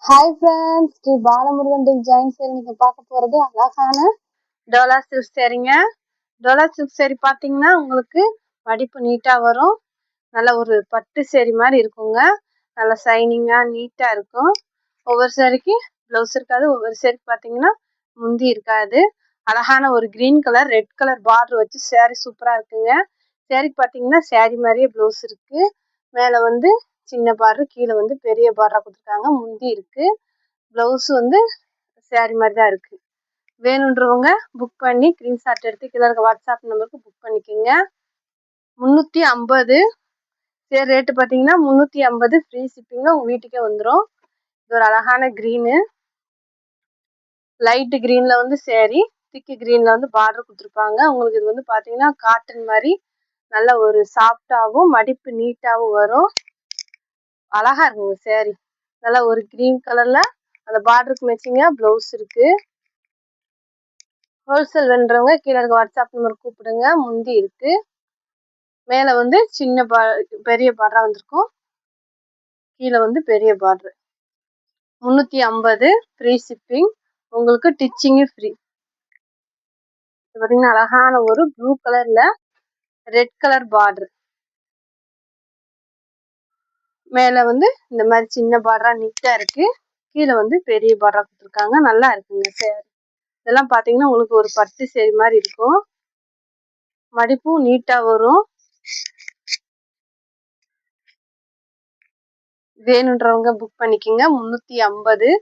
Hi friends, Sri Balamurugan design saree நீங்கள் பார்க்க போகிறது அழகான டோலா சில்க் சேரீங்க. டோலா சில்க் சேரீ பார்த்தீங்கன்னா உங்களுக்கு மடிப்பு நீட்டாக வரும். நல்ல ஒரு பட்டு சேரீ மாதிரி இருக்குங்க. நல்லா ஷைனிங்காக நீட்டாக இருக்கும். ஒவ்வொரு சேரீக்கு ப்ளவுஸ் இருக்காது, ஒவ்வொரு சேரீக்கு பார்த்தீங்கன்னா முந்தி இருக்காது. அழகான ஒரு green colour red colour border வச்சு சேரீ சூப்பராக இருக்குங்க. சேரீக்கு பார்த்தீங்கன்னா சேரீ மாதிரியே ப்ளவுஸ் இருக்குது. மேலே வந்து சின்ன பார்டர், கீழே வந்து பெரிய பார்டராக கொடுத்துருக்காங்க. முந்தி இருக்குது. ப்ளவுஸ் வந்து சேரீ மாதிரி தான் இருக்குது. வேணுன்றவங்க புக் பண்ணி ஸ்க்ரீன்ஷாட் எடுத்து கீழே இருக்க வாட்ஸ்அப் நம்பருக்கு புக் பண்ணிக்கோங்க. 350 சரி, ரேட்டு பார்த்தீங்கன்னா 350 ஃப்ரீ ஷிப்பிங்கில் உங்கள் வீட்டுக்கே வந்துடும். இது ஒரு அழகான க்ரீனு, லைட்டு க்ரீனில் வந்து சேரீ, திக்கு க்ரீனில் வந்து பார்டர் கொடுத்துருப்பாங்க. உங்களுக்கு இது வந்து பார்த்தீங்கன்னா காட்டன் மாதிரி நல்ல ஒரு சாஃப்டாகவும் மடிப்பு நீட்டாகவும் வரும். அழகா இருக்குங்க சேரீ. நல்லா ஒரு க்ரீன் கலர்ல அந்த பார்டருக்கு மேட்சிங்கா ப்ளவுஸ் இருக்கு. ஹோல்சேல் வேணுன்றவங்க கீழே இருக்க வாட்ஸ்அப் நம்பர் கூப்பிடுங்க. முந்தி இருக்கு. மேலே வந்து சின்ன பெரிய பார்டரா வந்திருக்கும். கீழே வந்து பெரிய பார்டர். 350 free shipping. உங்களுக்கு டிச்சிங்கு ஃப்ரீ. பார்த்தீங்கன்னா அழகான ஒரு ப்ளூ கலர்ல ரெட் கலர் பார்டர். மேலே வந்து இந்த மாதிரி சின்ன பார்டரா நீட்டா இருக்கு. கீழே வந்து பெரிய பார்டரா கொடுத்துருக்காங்க. நல்லா இருக்குங்க சேரீ. இதெல்லாம் பார்த்தீங்கன்னா உங்களுக்கு ஒரு பட்டு சேரீ மாதிரி இருக்கும். மடிப்பும் நீட்டா வரும். வேணுன்றவங்க புக் பண்ணிக்கோங்க. 350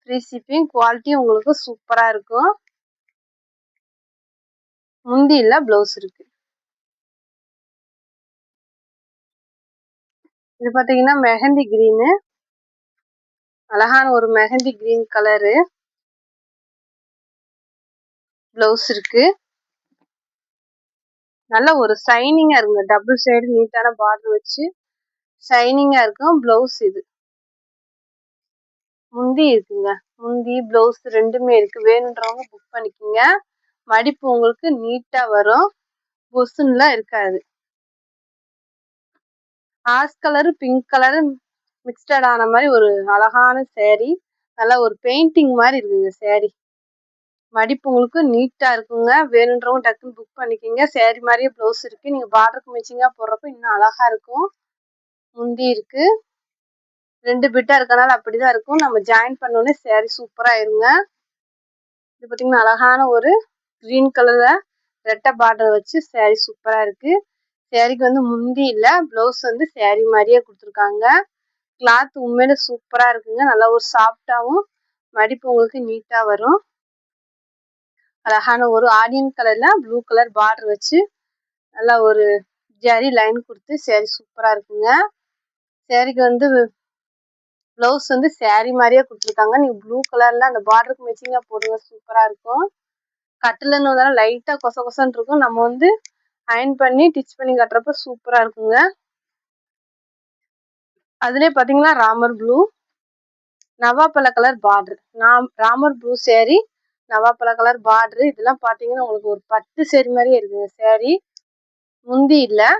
ஃப்ரீ ஷிப்பிங். குவாலிட்டி உங்களுக்கு சூப்பராக இருக்கும். முந்தி இல்லை, ப்ளவுஸ் இருக்கு. இது பார்த்தீங்கன்னா மெஹந்தி கிரீனு, அழகான ஒரு மெஹந்தி கிரீன் கலரு. ப்ளவுஸ் இருக்கு. நல்ல ஒரு ஷைனிங்கா இருக்குங்க. டபுள் சைடு நீட்டான பார்டர் வச்சு ஷைனிங்கா இருக்கும். ப்ளவுஸ் இது. முந்தி இருக்குங்க. முந்தி ப்ளவுஸ் ரெண்டுமே இருக்கு. வேணுன்றவங்க புக் பண்ணிக்கோங்க. மடிப்பு உங்களுக்கு நீட்டா வரும். பொசுன்னுலாம் இருக்காது. ஆஷ் கலரு பிங்க் கலரு மிக்ஸ்டட் ஆன மாதிரி ஒரு அழகான சேரீ. நல்லா ஒரு பெயிண்டிங் மாதிரி இருக்குங்க சேரீ. மடிப்பு உங்களுக்கு நீட்டா இருக்குங்க. வேணுன்றவங்க டக்குன்னு புக் பண்ணிக்கோங்க. சேரீ மாதிரியே ப்ளவுஸ் இருக்கு. நீங்கள் பார்டருக்கு மேட்சிங்காக போடுறப்ப இன்னும் அழகா இருக்கும். முந்தி இருக்கு. 2 பிட்டா இருக்கனால அப்படிதான் இருக்கும். நம்ம ஜாயின் பண்ணோடனே சேரீ சூப்பரா ஆயிருங்க. இது பார்த்தீங்கன்னா அழகான ஒரு கிரீன் கலர்ல ரெட்டை பார்டர் வச்சு சேரீ சூப்பரா இருக்கு. சேரீக்கு வந்து முந்தி இல்லை, ப்ளவுஸ் வந்து சேரீ மாதிரியே கொடுத்துருக்காங்க. கிளாத் உண்மையில சூப்பரா இருக்குங்க. நல்லா ஒரு சாஃப்டாகவும் மடிப்பு உங்களுக்கு நீட்டா வரும். அழகான ஒரு ஆனியன் கலர்ல ப்ளூ கலர் பார்டர் வச்சு நல்லா ஒரு ஜரி லைன் கொடுத்து சேரீ சூப்பரா இருக்குங்க. சேரீக்கு வந்து ப்ளவுஸ் வந்து சேரீ மாதிரியே கொடுத்துருக்காங்க. நீங்கள் ப்ளூ கலர்ல அந்த பார்டருக்கு மேட்சிங்காக போடுங்க, சூப்பரா இருக்கும். கட்டிலன்னு வந்தாலும் லைட்டாக கொச கொசன்னு இருக்கும். நம்ம வந்து அயன் பண்ணி டிச் பண்ணி கட்டுறப்ப சூப்பரா இருக்குங்க. அதுலேயே பார்த்தீங்கன்னா ராமர் ப்ளூ, நவாப்பழ colour border. Ramar blue saree, நவாப்பழ கலர் பார்டரு. இதெல்லாம் பார்த்தீங்கன்னா உங்களுக்கு ஒரு பட்டு சேரீ மாதிரியே இருக்குங்க சேரீ. முந்தி இல்லை,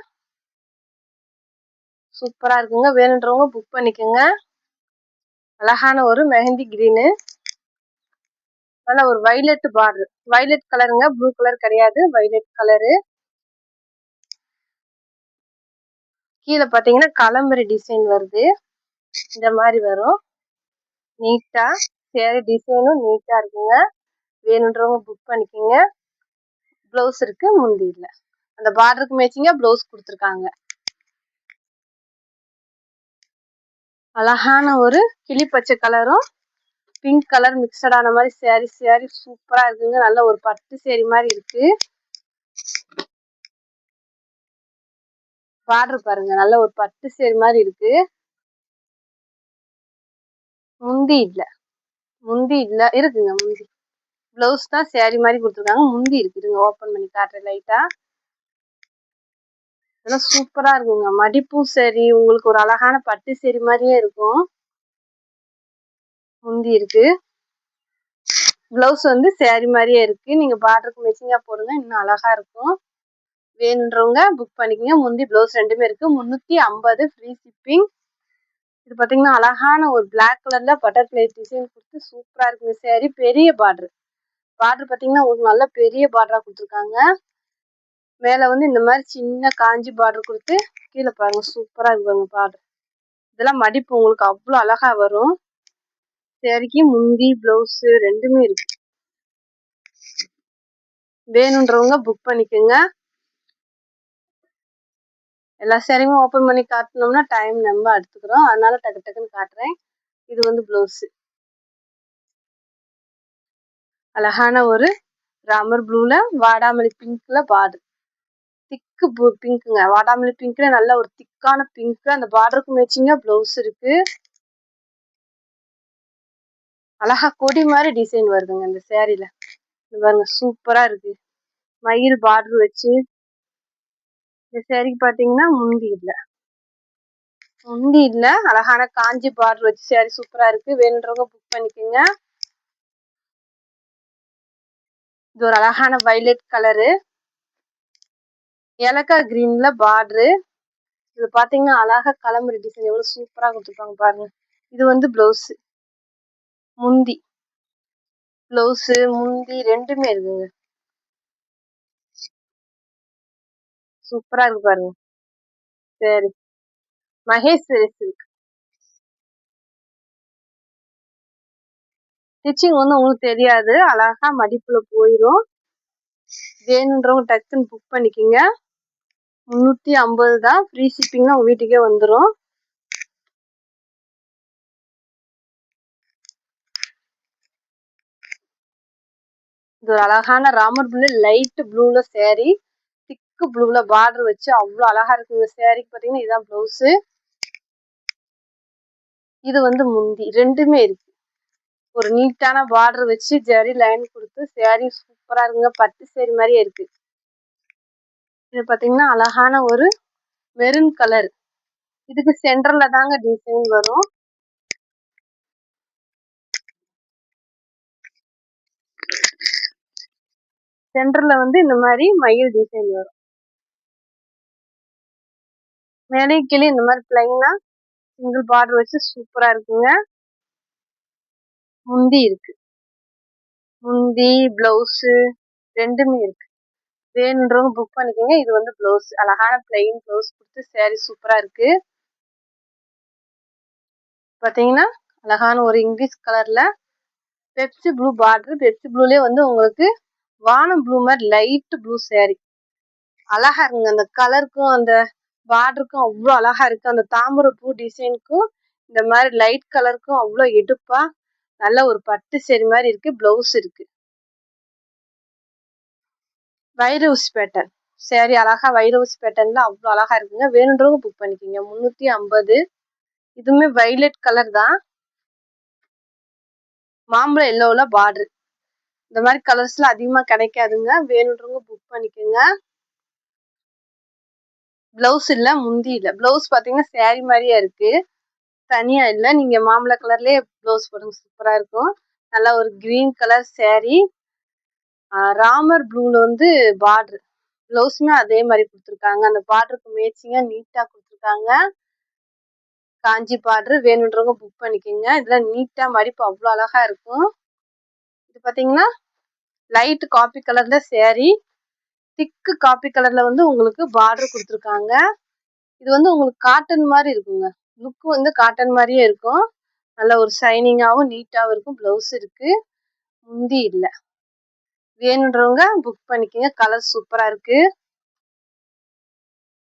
சூப்பரா இருக்குங்க. வேணுன்றவங்க புக் பண்ணிக்கோங்க. அழகான ஒரு மெஹந்தி கிரீனு, நல்ல ஒரு வைலட் பார்டர். வைலட் கலருங்க, ப்ளூ கலர் கிடையாது, வைலட் கலரு. கீழே பார்த்தீங்கன்னா கலம்பரி டிசைன் வருது. இந்த மாதிரி வரும். நீட்டா சேரீ டிசைனும் நீட்டா இருக்குங்க. வேணுன்றவங்க புக் பண்ணிக்கோங்க. ப்ளவுஸ் இருக்கு, முந்தி இல்லை. அந்த பார்டருக்கு மேட்சிங்கா ப்ளவுஸ் கொடுத்துருக்காங்க. அழகான ஒரு கிளி பச்சை கலரும் பிங்க் கலர் மிக்சட் ஆன மாதிரி சேரீ சூப்பரா இருக்குங்க. நல்ல ஒரு பட்டு சேரீ மாதிரி இருக்கு. பார்டர் பாருங்க, நல்ல ஒரு பட்டு சேரீ மாதிரி இருக்கு. முந்தி இல்லை, முந்தி இல்லை, இருக்குங்க முந்தி. ப்ளவுஸ் தான் சேரீ மாதிரி கொடுத்துருக்காங்க. முந்தி இருக்குதுங்க. ஓப்பன் பண்ணி காட்டுறேன் லைட்டா. இதெல்லாம் சூப்பரா இருக்குங்க. மடிப்பும் சரி, உங்களுக்கு ஒரு அழகான பட்டு சேரீ மாதிரியே இருக்கும். முந்தி இருக்கு. ப்ளவுஸ் வந்து சேரீ மாதிரியே இருக்கு. நீங்க பார்டருக்கு மேட்சிங்கா போடுங்க, இன்னும் அழகா இருக்கும். வேணுன்றவங்க புக் பண்ணிக்கோங்க. முந்தி ப்ளவுஸ் ரெண்டுமே இருக்கு. 350 ஃப்ரீ ஷிப்பிங். இது பாத்தீங்கன்னா அழகான ஒரு பிளாக் கலர்ல பட்டர்ஃப்ளை டிசைன் கொடுத்து சூப்பரா இருக்குங்க saree. பெரிய பார்டர் பாத்தீங்கன்னா உங்களுக்கு நல்ல பெரிய பார்டரா கொடுத்துருக்காங்க. மேல வந்து இந்த மாதிரி சின்ன காஞ்சி பார்டர் கொடுத்து கீழே பாருங்க சூப்பரா இருக்கு பாருங்க பார்டர். இதெல்லாம் மடிப்பு உங்களுக்கு அவ்வளவு அழகா வரும். சேரீக்கு முந்தி பிளவுஸ் ரெண்டுமே இருக்கு. வேணுன்றவங்க புக் பண்ணிக்கோங்க. எல்லா சேரீயும் ஓபன் பண்ணி காட்டணும்னா டைம் ரொம்ப எடுத்துக்கிறோம், அதனால டக்கு டக்குன்னு காட்டுறேன். இது வந்து பிளவுஸ் அழகான ஒரு ராமர் ப்ளூல வாடாமல்லி பிங்க்ல பார்டர். திக்கு பிங்க்குங்க, வாடாமல்லி பிங்க்ல நல்ல ஒரு திக்கான பிங்க். அந்த பார்டருக்கு மேட்சிங்கா பிளவுஸ் இருக்கு. அழகா கொடி மாதிரி டிசைன் வருதுங்க இந்த சேரீல. பாருங்க சூப்பரா இருக்கு. மயில் பார்டர் வச்சு இந்த சேரீக்கு பாத்தீங்கன்னா முந்தி இல்ல அழகான காஞ்சி பார்டர் வச்சு சேரீ சூப்பரா இருக்கு. வேணுன்றவங்க புக் பண்ணிக்கோங்க. இது ஒரு அழகான வயலட் கலரு, ஏலக்காய் கிரீன்ல பார்டரு. இது பாத்தீங்கன்னா அழகா கலம்பரி டிசைன் எவ்வளவு சூப்பரா கொடுத்துருக்காங்க பாருங்க. இது வந்து பிளவுஸ், முந்தி பிளவுஸ் முந்தி ரெண்டுமே இருக்குங்க. சூப்பரா இருக்கு பாருங்க. சரி, மகேஸ்வரி சில்க். ஸ்டிச்சிங் வந்து உங்களுக்கு தெரியாது, அழகா மடிப்புல போயிரும். வேணுன்றவங்க டக்குன்னு புக் பண்ணிக்கிங்க. 350 தான், ஃப்ரீ ஷிப்பிங்னா உங்க வீட்டுக்கே வந்துடும். இது ஒரு அழகான ராமர் ப்ளூ லைட் ப்ளூல சேரீ, திக்கு ப்ளூல பார்டர் வச்சு அவ்வளவு அழகா இருக்குங்க. சேரீக்கு பாத்தீங்கன்னா இதுதான் பிளவுஸ். இது வந்து முந்தி ரெண்டுமே இருக்கு. ஒரு நீட்டான பார்டர் வச்சு ஜரி லைன் கொடுத்து சேரீ சூப்பரா இருக்குங்க. பட்டு சேரீ மாதிரியே இருக்கு. இது பாத்தீங்கன்னா அழகான ஒரு மெரூன் கலர். இதுக்கு சென்டர்ல தாங்க டிசைன் வரும். சென்டர்ல வந்து இந்த மாதிரி மயில் டிசைன் வரும். மேலே கீழே இந்த மாதிரி பிளைனா சிங்கிள் பார்டர் வச்சு சூப்பரா இருக்குங்க. முந்தி இருக்கு, முந்தி பிளவுஸ் ரெண்டுமே இருக்கு. வேணுன்றவங்க புக் பண்ணிக்கோங்க. இது வந்து பிளவுஸ், அழகான பிளைன் பிளவுஸ் கொடுத்து சேரீ சூப்பரா இருக்கு. பாத்தீங்கன்னா அழகான ஒரு இங்கிலீஷ் கலர்ல பெப்சி ப்ளூ பார்டர். பெப்சி ப்ளூலயே வந்து உங்களுக்கு வானம் ப்ளூ மாதிரி லைட் ப்ளூ சேரீ அழகா இருக்குங்க. அந்த கலருக்கும் அந்த பார்டருக்கும் அவ்வளவு அழகா இருக்கு. அந்த தாமரை பூ டிசைனுக்கும் இந்த மாதிரி லைட் கலருக்கும் அவ்வளவு எடுப்பா நல்ல ஒரு பட்டு சேரீ மாதிரி இருக்கு. பிளவுஸ் இருக்கு. வைரவுசி பேட்டர்ன் சேரீ அழகா வைரவுசி பேட்டர்ன்ல அவ்வளவு அழகா இருக்குங்க. வேணுன்றவங்க புக் பண்ணிக்கோங்க. 350. இதுவுமே வைலட் கலர் தான், மாம்பழ எல்லோல பார்டர். இந்த மாதிரி கலர்ஸ்ல அதிகமா கிடைக்காதுங்க. வேணுன்றவங்க புக் பண்ணிக்கோங்க. பிளவுஸ் இல்ல, முந்தி இல்ல. பிளவுஸ் பாத்தீங்கன்னா சேரீ மாதிரியா இருக்கு, தனியா இல்ல. நீங்க மாம்பழ கலர்லயே பிளவுஸ் போடுங்க, சூப்பரா இருக்கும். நல்லா ஒரு கிரீன் கலர் சேரீ, ராமர் ப்ளூல வந்து பார்டர். பிளவுஸுமே அதே மாதிரி கொடுத்துருக்காங்க. அந்த பார்டருக்கு மேட்சிங்கா நீட்டா கொடுத்துருக்காங்க. காஞ்சி பார்டர். வேணுன்றவங்க புக் பண்ணிக்கோங்க. இதெல்லாம் நீட்டா மடிப்பு அவ்வளவு அழகா இருக்கும். இது பாத்தீங்கன்னா லைட் காபி கலர்ல சேரீ, திக்கு காபி கலர்ல வந்து உங்களுக்கு பார்டர் கொடுத்துருக்காங்க. இது வந்து உங்களுக்கு காட்டன் மாதிரி இருக்குங்க. லுக் வந்து காட்டன் மாதிரியே இருக்கும். நல்ல ஒரு ஷைனிங்காவும் நீட்டாவும் இருக்கும். பிளவுஸ் இருக்கு, முந்தி இல்ல. வேணுன்றவங்க புக் பண்ணிக்கோங்க. கலர் சூப்பரா இருக்கு.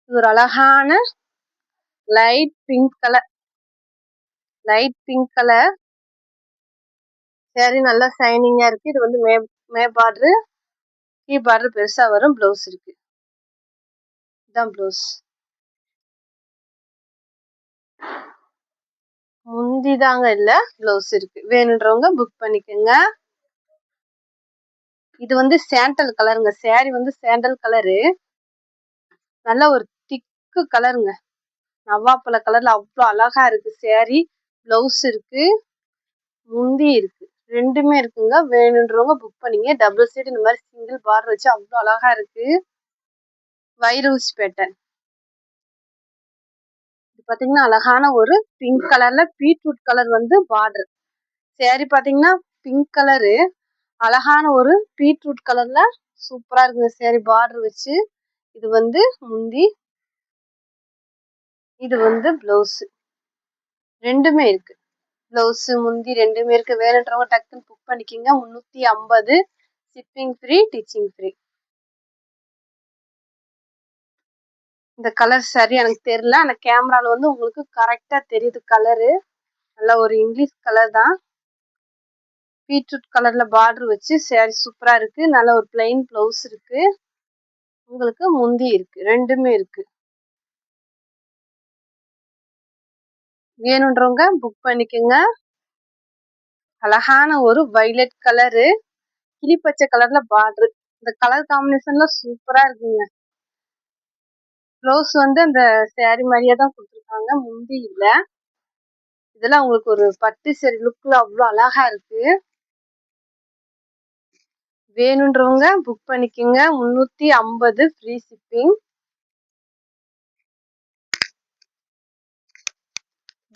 இது ஒரு அழகான light pink colour, light pink colour sari நல்லா ஷைனிங்கா இருக்கு. இது வந்து மே பார்டர், கீ பார்டர் பெருசா வரும். பிளவுஸ் இருக்கு, இதுதான் பிளவுஸ். முந்தி தாங்க இல்ல, பிளவுஸ் இருக்கு. வேணுன்றவங்க புக் பண்ணிக்கோங்க. இது வந்து சாண்டல் கலருங்க. சேரீ வந்து சாண்டல் கலரு, நல்ல ஒரு திக்கு கலருங்க. நவாப்பழ கலர்ல அவ்வளவு அழகா இருக்கு சேரீ. பிளவுஸ் இருக்கு, முந்தி இருக்கு, ரெண்டுமே இருக்குங்க. வேணுன்றவங்க புக் பண்ணிங்க. டபுள் சைடு இந்த மாதிரி சிங்கிள் பார்டர் வச்சு அவ்வளவு அழகா இருக்கு. வைரவுசி பேட்டர்ன். பாத்தீங்கன்னா அழகான ஒரு பிங்க் கலர்ல பீட்ரூட் கலர் வந்து பார்டர். சேரீ பாத்தீங்கன்னா பிங்க் கலரு, அழகான ஒரு பீட்ரூட் கலர்ல சூப்பரா இருக்குங்க சேரீ பார்டர் வச்சு. இது வந்து முந்தி, இது வந்து பிளவுஸ். ரெண்டுமே இருக்கு. பிளவுஸ் முந்தி ரெண்டுமே இருக்கு. வேணுன்றவங்க டக்குன்னு புக் பண்ணிக்கிங்க. 350, ஷிப்பிங் ஃப்ரீ, டீச்சிங் ஃப்ரீ. இந்த கலர் சரி எனக்கு தெரியல, ஆனா கேமரால வந்து உங்களுக்கு கரெக்டா தெரியுது கலரு. நல்ல ஒரு இங்கிலீஷ் கலர் தான். பீட்ரூட் கலர்ல பார்டர் வச்சு சேரீ சூப்பரா இருக்கு. நல்ல ஒரு பிளைன் பிளவுஸ் இருக்கு. உங்களுக்கு முந்தி இருக்கு. ரெண்டுமே இருக்கு. வேணுன்றவங்க புக் பண்ணிக்கோங்க. அழகான ஒரு வைலட் கலரு, கிளிப்பச்சை கலர்ல பார்டர். இந்த கலர் காம்பினேஷன்ல சூப்பரா இருக்குங்க. ப்ளவுஸ் வந்து அந்த சேரீ மாதிரியே தான் கொடுத்துருக்காங்க, முந்தி இல்ல. இதெல்லாம் உங்களுக்கு ஒரு பட்டு சேரீ லுக்ல அவ்வளோ அழகா இருக்கு. வேணுன்றவங்க புக் பண்ணிக்கோங்க. 350 ஃப்ரீ ஷிப்பிங்.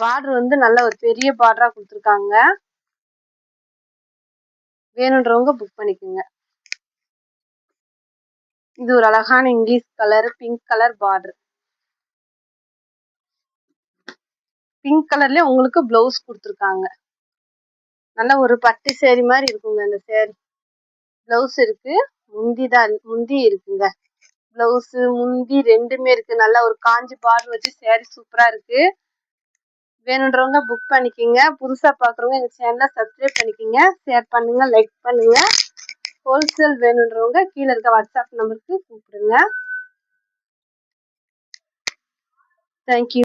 பார்டர் வந்து நல்ல ஒரு பெரிய பார்டரா கொடுத்துருக்காங்க. வேணுன்றவங்க புக் பண்ணிக்கோங்க. இது ஒரு அழகான English colour pink colour border. Pink கலர்லயே உங்களுக்கு பிளவுஸ் கொடுத்துருக்காங்க. நல்ல ஒரு பட்டு சேரீ மாதிரி இருக்குங்க இந்த சேரீ. பிளவுஸ் இருக்கு, முந்தி இருக்குங்க. பிளவுஸ் முந்தி ரெண்டுமே இருக்கு. நல்ல ஒரு காஞ்சி பார்டர் வச்சு சேரீ சூப்பரா இருக்கு. வேணுன்றவங்க புக் பண்ணிக்கிங்க. புதுசா பாக்குறவங்க எங்க சேனலை சப்ஸ்கிரைப் பண்ணிக்கிங்க, ஷேர் பண்ணுங்க, லைக் பண்ணுங்க. ஹோல்சேல் வேணுன்றவங்க கீழே இருக்க வாட்ஸ்அப் நம்பருக்கு கூப்பிடுங்க. தேங்க்யூ.